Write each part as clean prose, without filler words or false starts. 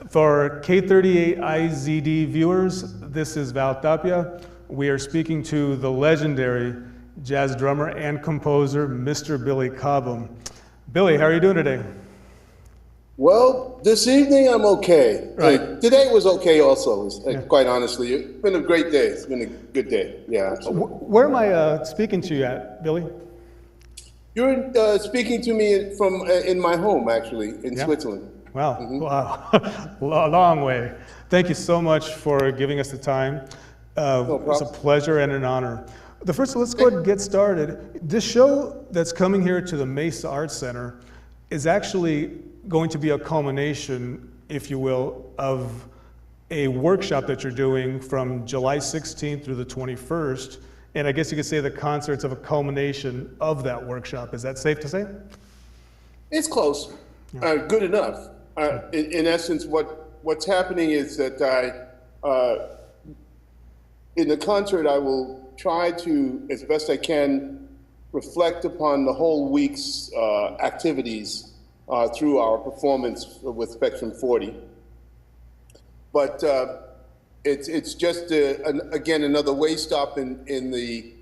For K38IZD viewers, this is Val Tapia. We are speaking to the legendary jazz drummer and composer, Mr. Billy Cobham. Billy, how are you doing today? Well, this evening I'm okay. Right. Today was okay also, quite honestly. It's been a great day. It's been a good day. Yeah, absolutely. Where am I speaking to you at, Billy? You're speaking to me from in my home, actually, in Switzerland. Wow, wow, long way. Thank you so much for giving us the time. No It's a pleasure and an honor. Let's go ahead and get started. This show that's coming here to the Mesa Arts Center is actually going to be a culmination, if you will, of a workshop that you're doing from July 16th through the 21st. And I guess you could say the concert's of a culmination of that workshop. Is that safe to say? It's close, good enough. In essence, what's happening is that in the concert, I will try to, as best I can, reflect upon the whole week's activities through our performance with Spectrum 40. But it's just again another way stop in the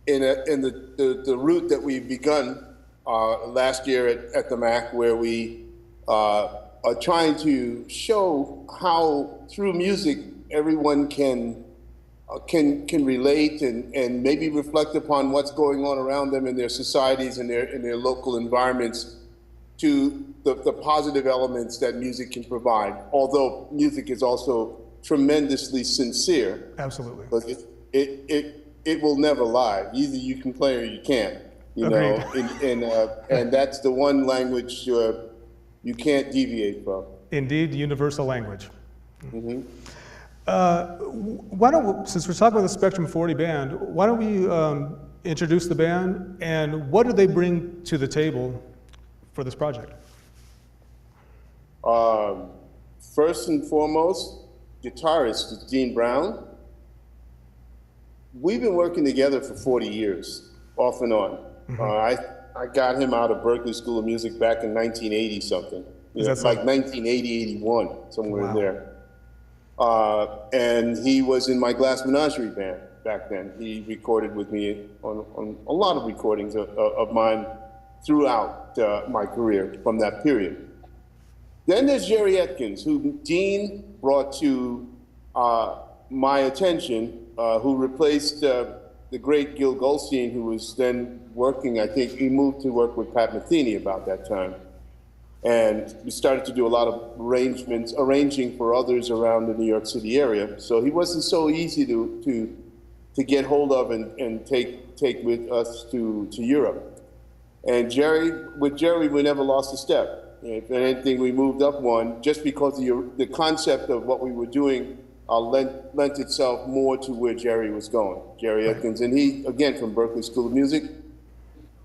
route that we've begun last year at the MAC, where we are trying to show how through music everyone can relate and maybe reflect upon what's going on around them in their societies and in their local environments, to the positive elements that music can provide. Although music is also tremendously sincere. Absolutely. But it will never lie. Either you can play or you can't. You know, and that's the one language you can't deviate from. Indeed, universal language. Mm-hmm. Since we're talking about the Spectrum 40 band, why don't we introduce the band and what do they bring to the table for this project? First and foremost, guitarist is Dean Brown. We've been working together for 40 years, off and on. Mm-hmm. I got him out of Berklee School of Music back in 1980 something. Like 1980, 81, somewhere in there. And he was in my Glass Menagerie band back then. He recorded with me on a lot of recordings of mine throughout my career from that period. Then there's Jerry Atkins, who Dean brought to my attention, who replaced the great Gil Goldstein, who was then working, I think he moved to work with Pat Metheny about that time. And we started to do a lot of arranging for others around the New York City area. So he wasn't so easy to get hold of and take with us to Europe. And with Jerry, we never lost a step. If anything, we moved up one, just because the concept of what we were doing lent itself more to where Jerry was going, Jerry Atkins. And he, again, from Berklee School of Music.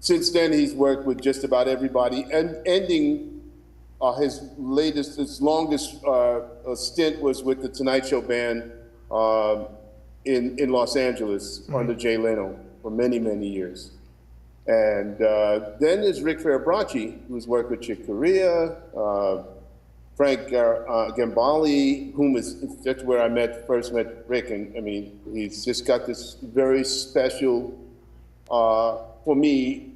Since then, he's worked with just about everybody, and ending his longest stint was with the Tonight Show band in Los Angeles under Jay Leno for many, many years. And then there's Rick Farabracci, who's worked with Chick Corea, Frank Gambale, that's where I first met Rick. And I mean, he's just got this very special, for me,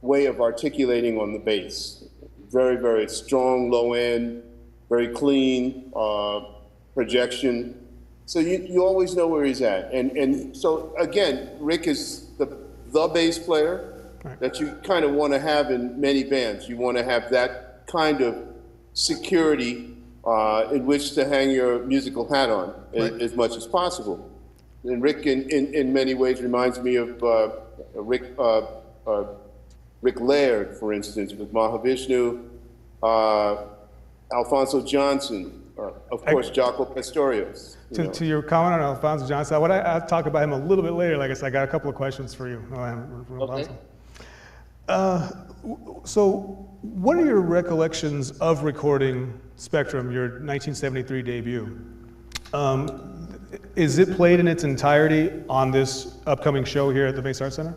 way of articulating on the bass. Very, very strong, low end, very clean projection. So you always know where he's at. And so again, Rick is the bass player that you kind of want to have in many bands. You want to have that kind of security in which to hang your musical hat on as much as possible. And Rick in many ways reminds me of Rick Laird, for instance, with Mahavishnu, Alphonso Johnson, of course, Jaco Pastorius. To your comment on Alphonso Johnson, I'll talk about him a little bit later. Like I said, I got a couple of questions for you. Okay. So what are your recollections of recording Spectrum, your 1973 debut? Is it played in its entirety on this upcoming show here at the Mesa Arts Center?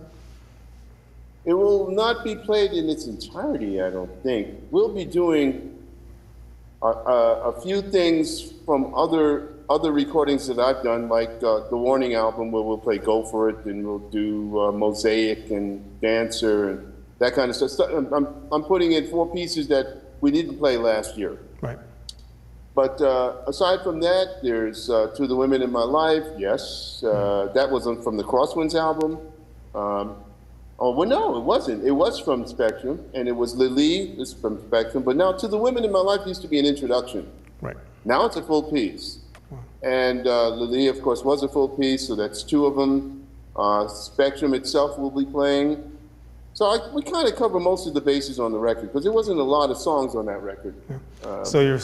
It will not be played in its entirety, I don't think. We'll be doing A few things from other recordings that I've done, like the Warning album, where we'll play "Go For It" and we'll do "Mosaic" and "Dancer" and that kind of stuff. So I'm putting in 4 pieces that we didn't play last year. Right. But aside from that, there's "To the Women in My Life." Yes, that wasn't from the Crosswinds album. Oh, well, no, it wasn't. It was from Spectrum, and it was Lily, it's from Spectrum. But now, "To the Women in My Life" used to be an introduction. Right. Now it's a full piece. Wow. And Lily, of course, was a full piece, so that's 2 of them. Spectrum itself will be playing. So we kind of cover most of the bases on the record, because there wasn't a lot of songs on that record. Yeah. So your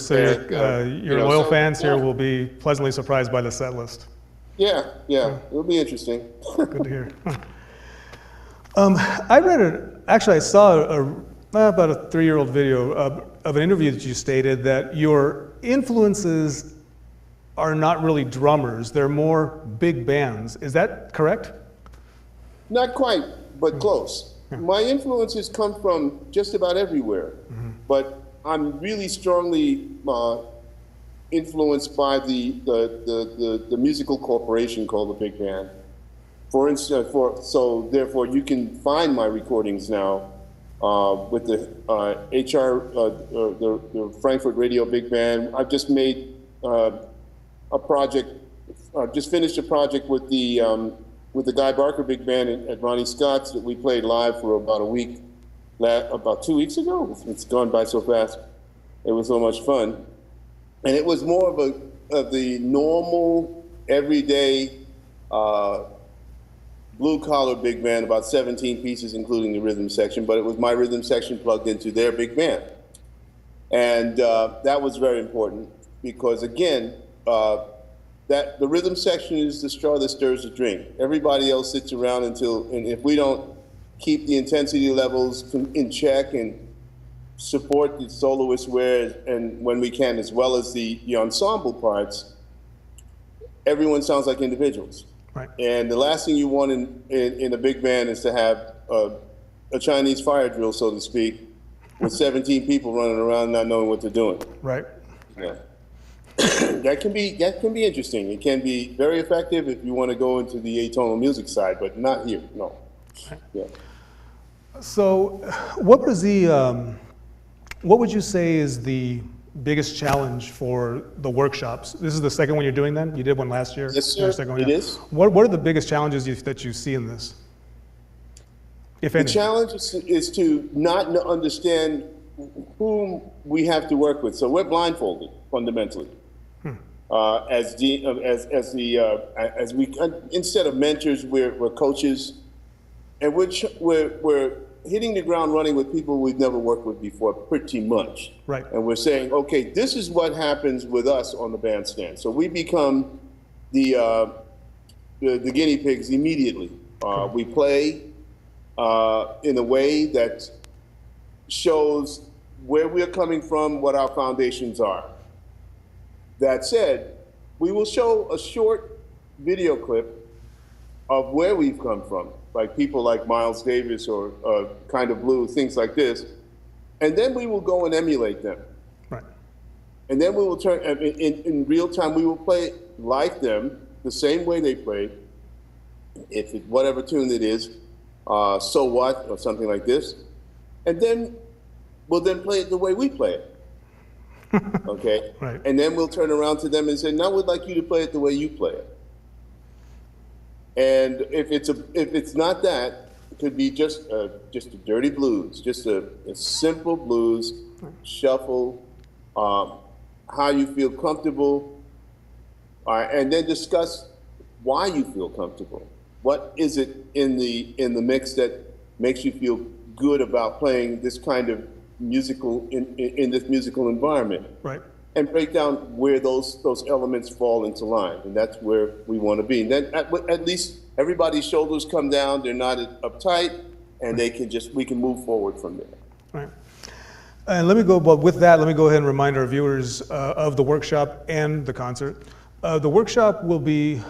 loyal fans here will be pleasantly surprised by the set list. Yeah, it'll be interesting. Good to hear. I read I saw about a 3-year-old video of an interview that you stated that your influences are not really drummers, they're more big bands. Is that correct? Not quite, but close. Yeah. My influences come from just about everywhere, but I'm really strongly influenced by the musical corporation called the big band. For instance, so therefore you can find my recordings now with the the Frankfurt Radio Big Band. I've just made a project. I've just finished a project with the Guy Barker Big Band at Ronnie Scott's that we played live for about a week, about 2 weeks ago. It's gone by so fast. It was so much fun, and it was more of the normal, everyday. Blue-collar big band, about 17 pieces, including the rhythm section, but it was my rhythm section plugged into their big band. And that was very important because, again, that the rhythm section is the straw that stirs the drink. Everybody else sits around and if we don't keep the intensity levels in check and support the soloists when we can, as well as the ensemble parts, everyone sounds like individuals. Right. And the last thing you want in a big band is to have a Chinese fire drill, so to speak, with 17 people running around not knowing what they're doing. Right. Yeah. That can be interesting. It can be very effective if you want to go into the atonal music side, but not here. No. Yeah. So, what would you say is the biggest challenge for the workshops? This is the second one you're doing then? You did one last year? Yes, sir. It is. What are the biggest challenges that you see in this, if any? The challenge is to not understand whom we have to work with. So we're blindfolded, fundamentally. As we instead of mentors, we're coaches, and we're hitting the ground running with people we've never worked with before, pretty much. Right. And we're saying, okay, this is what happens with us on the bandstand. So we become the guinea pigs immediately. We play in a way that shows where we're coming from, what our foundations are. That said, we will show a short video clip of where we've come from, like people like Miles Davis or Kind of Blue, things like this. And then we will go and emulate them. Right. And then we will turn, in real time, we will play like them, the same way they played, whatever tune it is, So What, or something like this. And then we'll play it the way we play it. Okay? Right. And then we'll turn around to them and say, now we'd like you to play it the way you play it. And if it's not that, it could be just a dirty blues, just a simple blues, shuffle, how you feel comfortable, and then discuss why you feel comfortable. What is it in the mix that makes you feel good about playing this kind of musical in this musical environment? Right. And break down where those elements fall into line, and that's where we want to be. And then at least everybody's shoulders come down; they're not uptight, and we can move forward from there. Right. And let me go ahead and remind our viewers of the workshop and the concert. The workshop will be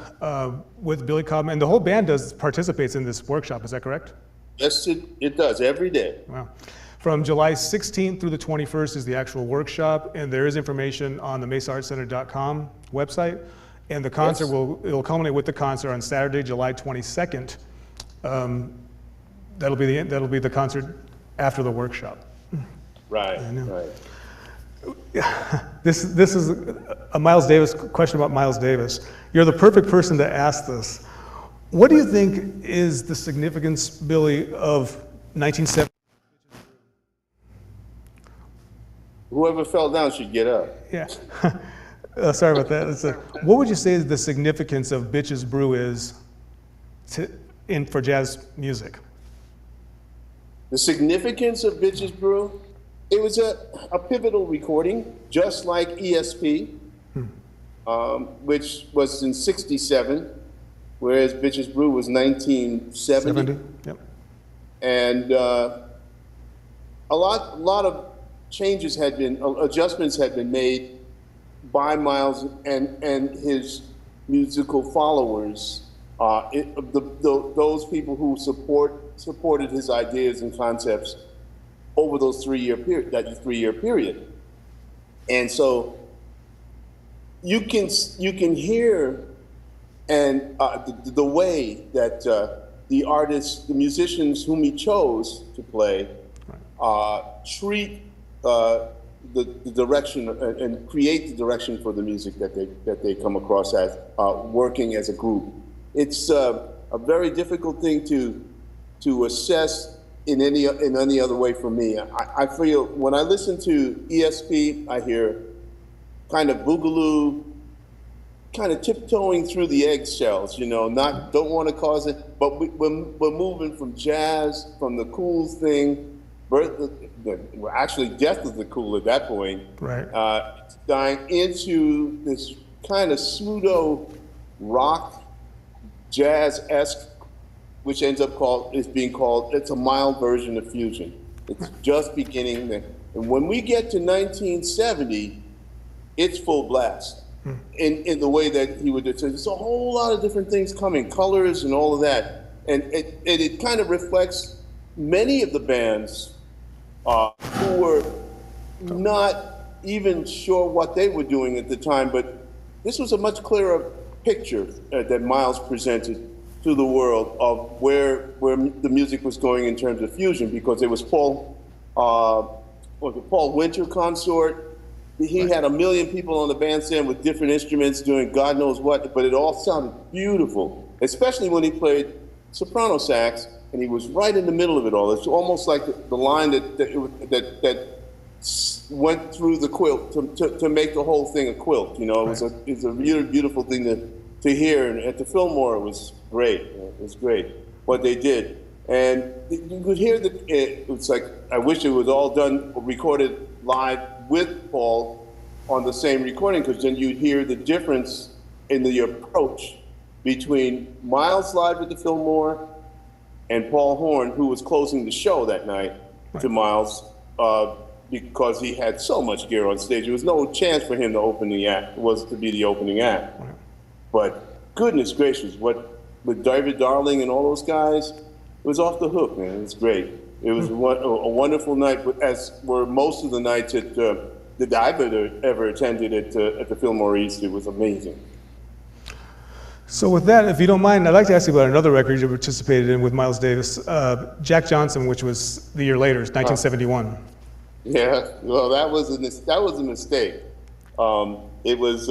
with Billy Cobham, and the whole band participates in this workshop. Is that correct? Yes, it does every day. Wow. From July 16th through the 21st is the actual workshop, and there is information on the mesaartcenter.com website. And the concert it'll culminate with the concert on Saturday, July 22nd. That'll be the concert after the workshop. Right, right. This is a Miles Davis question about Miles Davis. You're the perfect person to ask this. What do you think is the significance, Billy, of 1970? Whoever fell down should get up. Yeah. Sorry about that. What would you say the significance of Bitches Brew is for jazz music? The significance of Bitches Brew? It was a pivotal recording, just like ESP, which was in '67, whereas Bitches Brew was 1970. Yep. And a lot of adjustments had been made by Miles and his musical followers, those people who supported his ideas and concepts over that 3-year period. And so you can hear the way that the artists, the musicians whom he chose to play, treat the direction and create the direction for the music that they come across as working as a group. It's a very difficult thing to assess in any other way for me. I feel when I listen to ESP, I hear kind of boogaloo, kind of tiptoeing through the eggshells, don't want to cause it, but we're moving from jazz, from the cool thing, actually death of the cool at that point, right? Dying into this kind of pseudo rock, jazz-esque, which ends up being called, it's a mild version of fusion. It's just beginning. And when we get to 1970, it's full blast in the way that he would do. So there's a whole lot of different things coming, colors and all of that. And it kind of reflects many of the bands who were not even sure what they were doing at the time, but this was a much clearer picture that Miles presented to the world of where the music was going in terms of fusion, because it was Paul Winter consort. He had 1 million people on the bandstand with different instruments doing God knows what, but it all sounded beautiful, especially when he played soprano sax, and he was right in the middle of it all. It's almost like the line that went through the quilt to make the whole thing a quilt. It was a really beautiful thing to hear, and at the Fillmore it was great. It was great what they did, and you could hear that it's like, I wish it was all recorded live with Paul on the same recording, because then you'd hear the difference in the approach between Miles live at the Fillmore and Paul Horn, who was closing the show that night to Miles, because he had so much gear on stage. There was no chance for him to open the act, to be the opening act. But goodness gracious, with David Darling and all those guys, it was off the hook, man. It was great. It was a wonderful night, as were most of the nights that I've ever attended at the Fillmore East. It was amazing. So with that, if you don't mind, I'd like to ask you about another record you participated in with Miles Davis, Jack Johnson, which was the year later, 1971. Yeah, well, that was a mistake. It was,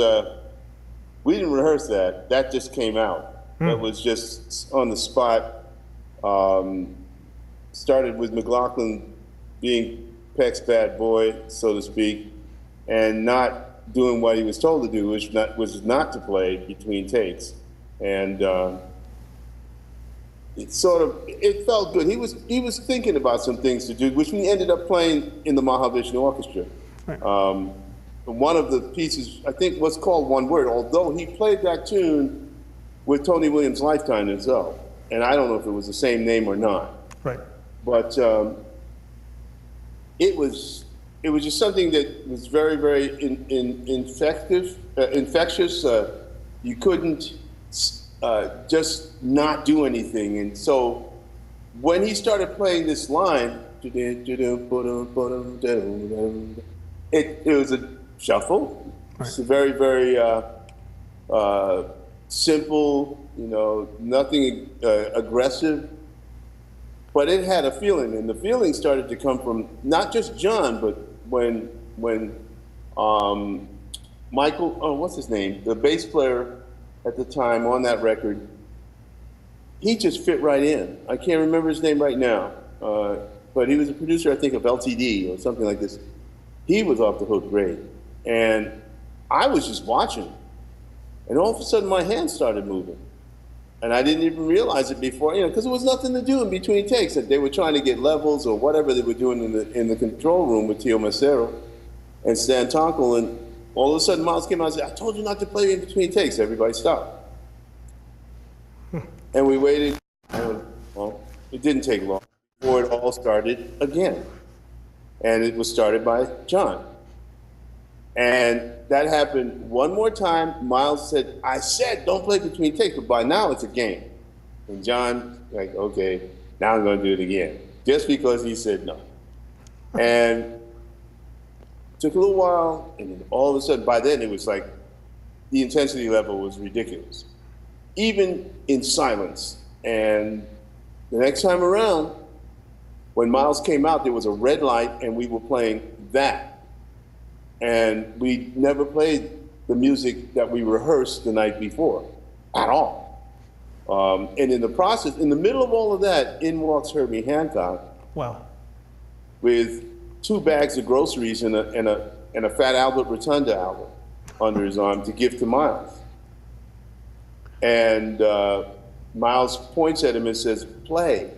we didn't rehearse that. That just came out. That was just on the spot. Started with McLaughlin being Peck's bad boy, so to speak, and not doing what he was told to do, which was not to play between takes. And it felt good. He was thinking about some things to do, which we ended up playing in the Mahavishnu Orchestra. Right. One of the pieces, I think, was called One Word, although he played that tune with Tony Williams' Lifetime as well. And I don't know if it was the same name or not. Right. But it was just something that was very, very infectious. You couldn't just not do anything. And so when he started playing this line, It was a shuffle. Right. It's a very, very simple, you know, nothing aggressive, but it had a feeling, and the feeling started to come from not just John, but when Michael, oh, what's his name, the bass player at the time on that record, he just fit right in. I can't remember his name right now, but he was a producer, I think, of LTD or something like this. He was off the hook great, and I was just watching, and all of a sudden my hands started moving. And I didn't even realize it before, you know, because there was nothing to do in between takes. That they were trying to get levels or whatever they were doing in the control room with Tio Macero and Stan Tonkel, and all of a sudden Miles came out and said, "I told you not to play in between takes." Everybody stopped. And we waited, well, it didn't take long before it all started again. And it was started by John. And that happened one more time. Miles said, "I said don't play between takes," but by now it's a game. And John, like, okay, now I'm going to do it again, just because he said no. And it took a little while, and then all of a sudden, by then it was like the intensity level was ridiculous, even in silence. And the next time around, when Miles came out, there was a red light, and we were playing that. And we never played the music that we rehearsed the night before at all. And in the process, in the middle of all of that, in walks Herbie Hancock. Wow. With 2 bags of groceries and a Fat Albert Rotunda album under his arm to give to Miles. And Miles points at him and says, "Play."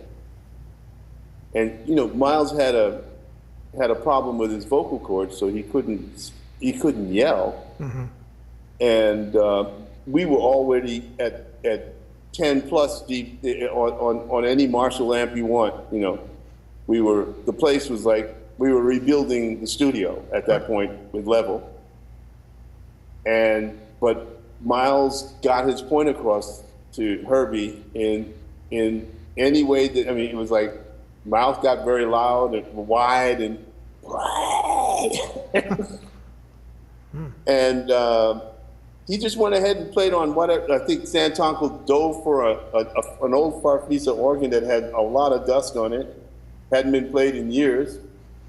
And you know, Miles had a problem with his vocal cords, so he couldn't yell. Mm-hmm. And we were already at 10 plus deep on any Marshall amp you want. You know, the place was like, we were rebuilding the studio at that point with level. But Miles got his point across to Herbie in any way that, I mean, it was like, Miles got very loud and wide and and he just went ahead and played on whatever. I think Stan Tonkel dove for an old Farfisa organ that had a lot of dust on it, hadn't been played in years,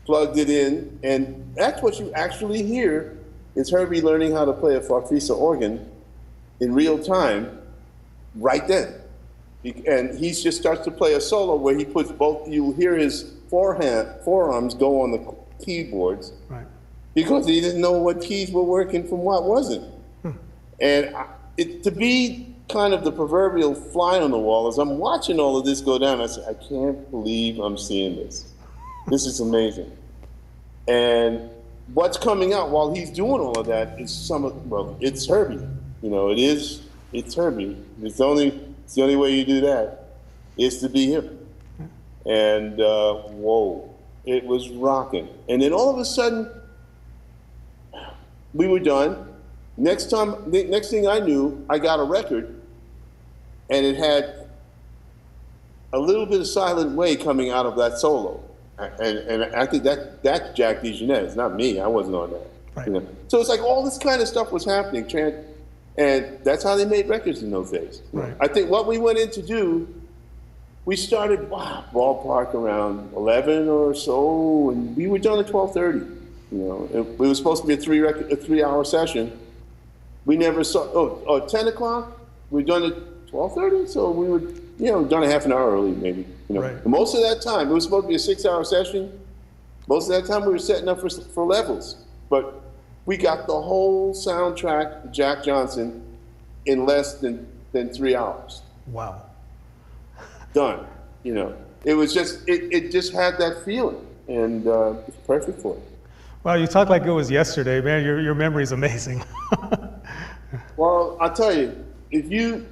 plugged it in, and that's what you actually hear is Herbie learning how to play a Farfisa organ in real time right then. And he just starts to play a solo where he puts both, you'll hear his forearms go on the keyboards, right, because he didn't know what keys were working from what wasn't. And to be kind of the proverbial fly on the wall, as I'm watching all of this go down, I said, I can't believe I'm seeing this. This is amazing. And what's coming out while he's doing all of that is well, it's Herbie. You know, it's Herbie. It's the only way you do that is to be him. And whoa, it was rocking. And then all of a sudden, we were done. Next thing I knew, I got a record, and it had a little bit of Silent Way coming out of that solo. And I think that's Jack DeJohnette. It's not me. I wasn't on that. Right. You know? So it's like all this kind of stuff was happening. And that's how they made records in those days. Right. I think what we went in to do, we started ballpark around 11 or so, and we were done at 12:30. You know, it was supposed to be a 3-hour session. We never saw. 10 o'clock. We done at 12:30, so we were, you know, done a half an hour early, maybe. You know, right. And most of that time it was supposed to be a 6-hour session. Most of that time we were setting up for levels, but we got the whole soundtrack to Jack Johnson in less than 3 hours. Wow. Done. You know, it was just, it just had that feeling, and it's perfect for it. Wow, you talk like it was yesterday, man. Your memory is amazing. Well, I'll tell you, if you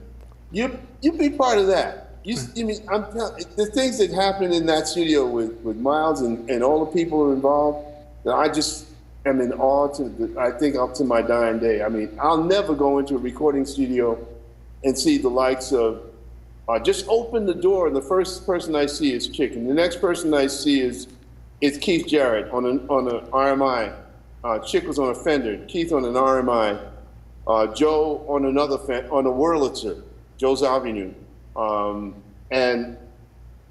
be part of that. I mean, I'm telling the things that happened in that studio with Miles and all the people who are involved, that I just am in awe I think up to my dying day. I mean, I'll never go into a recording studio and see the likes of, just open the door and the first person I see is Chick, and the next person I see is it's Keith Jarrett on an RMI. Chick was on a Fender. Keith on an RMI. Joe on on a Wurlitzer. Joe's Avenue. And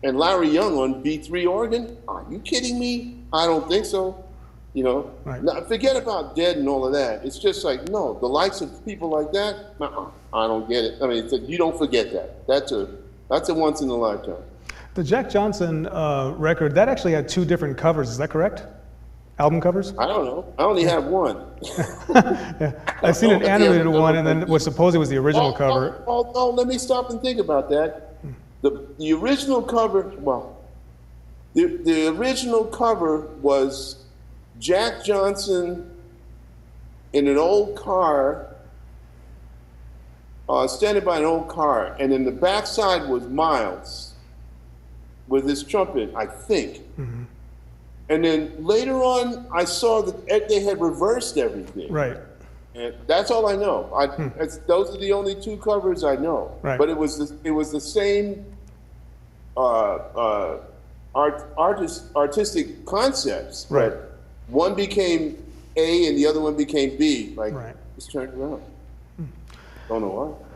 Larry Young on B3 organ. Are you kidding me? I don't think so. You know, right. Now, forget about Dead and all of that. It's just like, no, the likes of people like that, I don't get it. I mean, you don't forget that. That's a once in a lifetime. The Jack Johnson record, that actually had 2 different covers, is that correct? Album covers? I don't know. I only have one. Yeah. I've seen an animated one, and then what supposedly was the original cover. Oh, let me stop and think about that. The original cover, well, the original cover was Jack Johnson in an old car, standing by an old car, and in the backside was Miles with his trumpet, I think. Mm-hmm. And then later on, I saw that they had reversed everything. Right. And that's all I know. Those are the only 2 covers I know. Right. But it was the same artistic concepts. Right. But one became A and the other one became B. Like, right. It's turned around. Don't know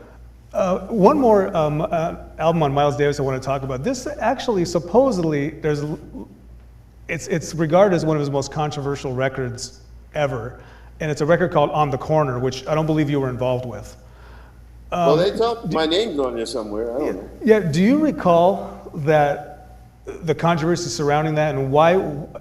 why. One more album on Miles Davis I want to talk about. This actually, supposedly, it's regarded as one of his most controversial records ever. And it's a record called On the Corner, which I don't believe you were involved with. Well, they thought my name's on there somewhere. I don't know. Yeah, do you recall that the controversy surrounding that and why?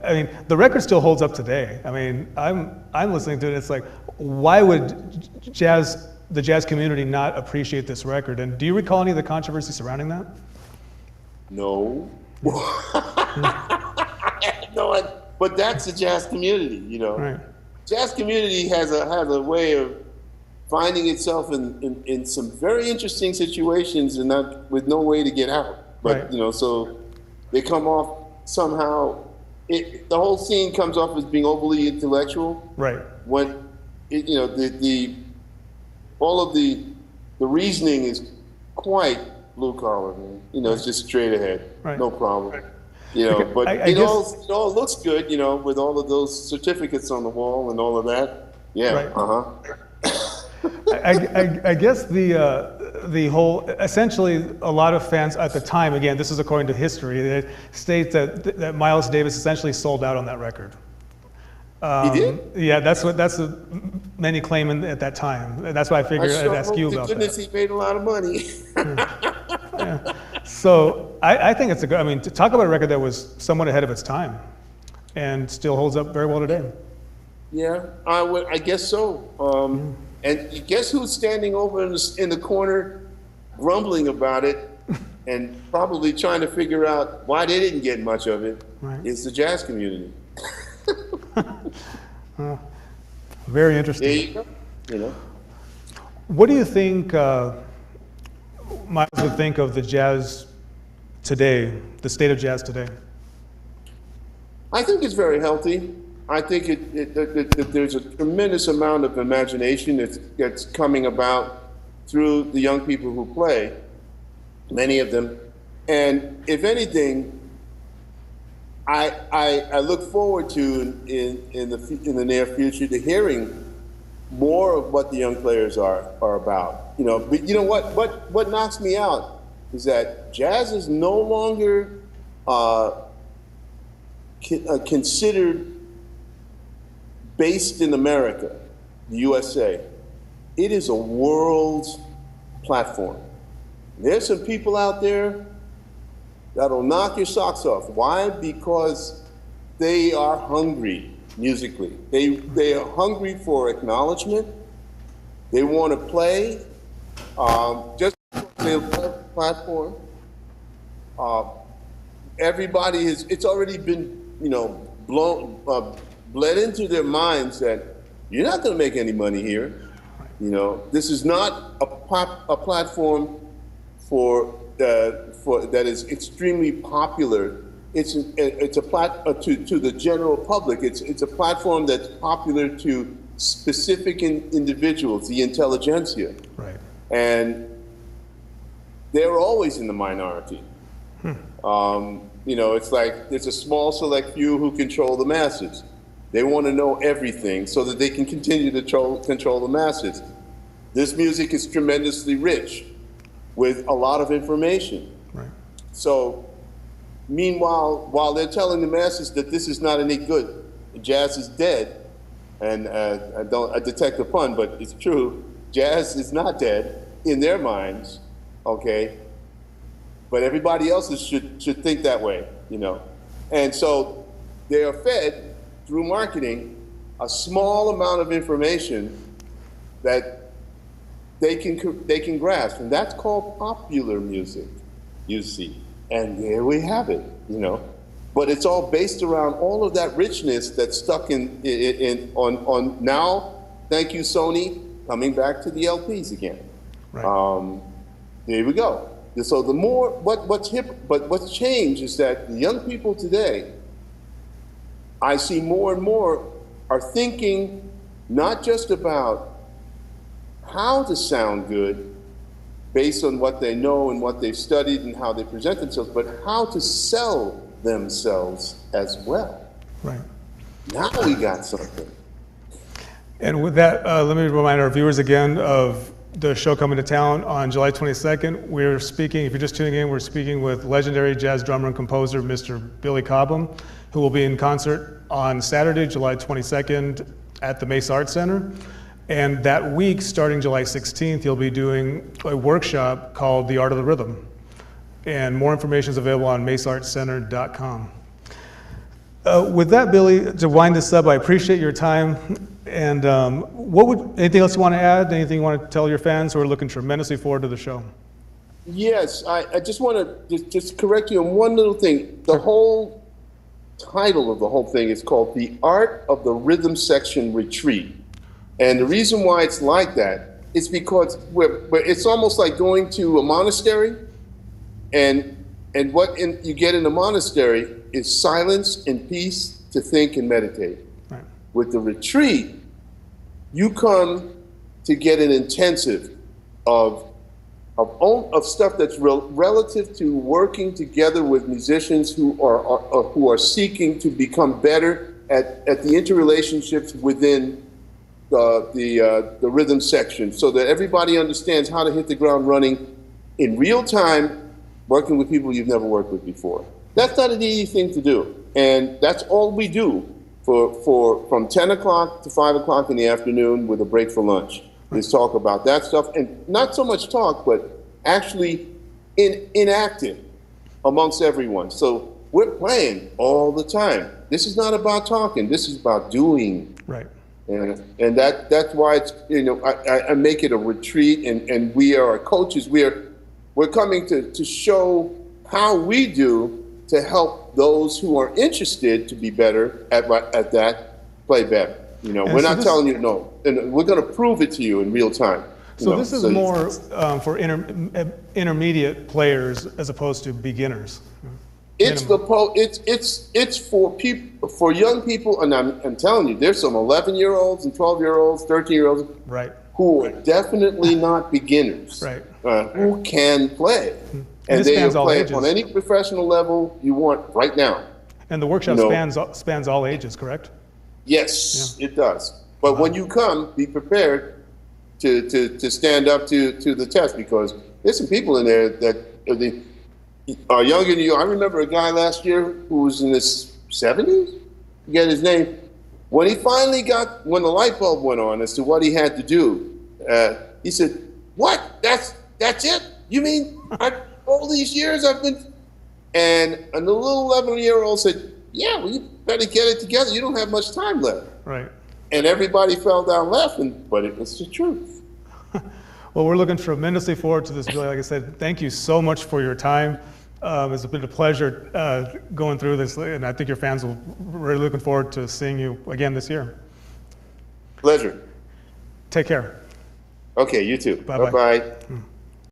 I mean, the record still holds up today. I mean, I'm listening to it. It's like, why would the jazz community not appreciate this record? And do you recall any of the controversy surrounding that? No. No, but that's the jazz community, you know. Right. Jazz community has a way of finding itself in some very interesting situations and with no way to get out. But right. You know, so they come off somehow. The whole scene comes off as being overly intellectual. Right. When you know all of the reasoning is quite blue collar, man. You know, it's just straight ahead, right. No problem. Right. You know, but it all looks good, you know, with all of those certificates on the wall and all of that. Yeah. Right. I guess the whole, essentially, a lot of fans at the time, again, this is according to history, they state that Miles Davis essentially sold out on that record. He did? Yeah, that's what many claim at that time. That's why I figured I'd ask you about that. Goodness, he made a lot of money. Yeah. So I think it's I mean, to talk about a record that was somewhat ahead of its time and still holds up very well today. Yeah, I guess so. And guess who's standing over in the corner grumbling about it and probably trying to figure out why they didn't get much of it? Right. Is the jazz community. Very interesting. There you go. You know. What do you think Miles would think of the jazz today, the state of jazz today? I think it's very healthy. I think that there's a tremendous amount of imagination that's coming about through the young people who play, many of them. And if anything, I look forward to in the near future to hearing more of what the young players are about. You know, but you know what knocks me out is that jazz is no longer considered based in America, the USA. It is a world platform. There's some people out there that'll knock your socks off. Why? Because they are hungry musically. They are hungry for acknowledgement. They want to play. Just their platform. Everybody it's already been, you know, bled into their minds that you're not going to make any money here. You know, this is not a platform that is extremely popular. It's a to the general public. It's a platform that's popular to specific individuals, the intelligentsia. Right. And they're always in the minority. You You know, it's like there's a small select few who control the masses. They want to know everything so that they can continue to control the masses. This music is tremendously rich with a lot of information. Right. So, meanwhile, while they're telling the masses that this is not any good, jazz is dead, and I detect the pun, but it's true, jazz is not dead in their minds, okay? But everybody else should think that way, you know? And so they are fed through marketing a small amount of information that they can grasp, and that's called popular music, you see. And there we have it, you know. But it's all based around all of that richness that's stuck on now. Thank you, Sony, coming back to the LPs again. Right. There we go. So the more what's changed is that the young people today, I see more and more are thinking not just about how to sound good based on what they know and what they've studied and how they present themselves, but how to sell themselves as well. Right. Now we got something. And with that, let me remind our viewers again of the show coming to town on July 22nd. We're speaking, if you're just tuning in, we're speaking with legendary jazz drummer and composer, Mr. Billy Cobham, who will be in concert on Saturday, July 22nd at the Mesa Arts Center. And that week, starting July 16th, he'll be doing a workshop called The Art of the Rhythm. And more information is available on mesaartscenter.com. With that, Billy, to wind this up, I appreciate your time. And anything else you want to add? Anything you want to tell your fans who are looking tremendously forward to the show? Yes, I just want to just correct you on one little thing. The whole title of the whole thing is called The Art of the Rhythm Section Retreat. And the reason why it's like that is because it's almost like going to a monastery, and what you get in a monastery is silence and peace to think and meditate. Right. With the retreat, you come to get an intensive of stuff that's relative to working together with musicians who are seeking to become better at the interrelationships within the rhythm section, so that everybody understands how to hit the ground running in real time, working with people you've never worked with before. That's not an easy thing to do, and that's all we do from 10 o'clock to 5 o'clock in the afternoon with a break for lunch. Is talk about that stuff, and not so much talk, but actually enacting amongst everyone. So we're playing all the time. This is not about talking. This is about doing. Right. And that's why it's, you know, I make it a retreat, and we are coaches. We're coming to show how we do to help those who are interested to be better at that, play better. You know, we're not telling you no, and we're going to prove it to you in real time. So this is more for intermediate players as opposed to beginners. It's for people, for young people, and I'm telling you, there's some 11-year-olds and 12-year-olds, 13-year-olds, right, who are definitely not beginners, right, who can play, and they can play on any professional level you want right now. And the workshop spans all ages, correct? Yes, it does. But when you come, be prepared to stand up to the test, because there's some people in there that are younger than you. I remember a guy last year who was in his 70s. Forget his name. When he finally when the light bulb went on as to what he had to do, he said, "What? That's it? You mean all these years I've been?" And the little 11-year-old said, "Yeah, well, you better get it together. You don't have much time left." Right. And everybody fell down laughing, but it was the truth. Well, we're looking tremendously forward to this, Billy. Like I said, thank you so much for your time. It's been a pleasure going through this, and I think your fans will really looking forward to seeing you again this year. Pleasure. Take care. Okay, you too. Bye-bye. Bye-bye.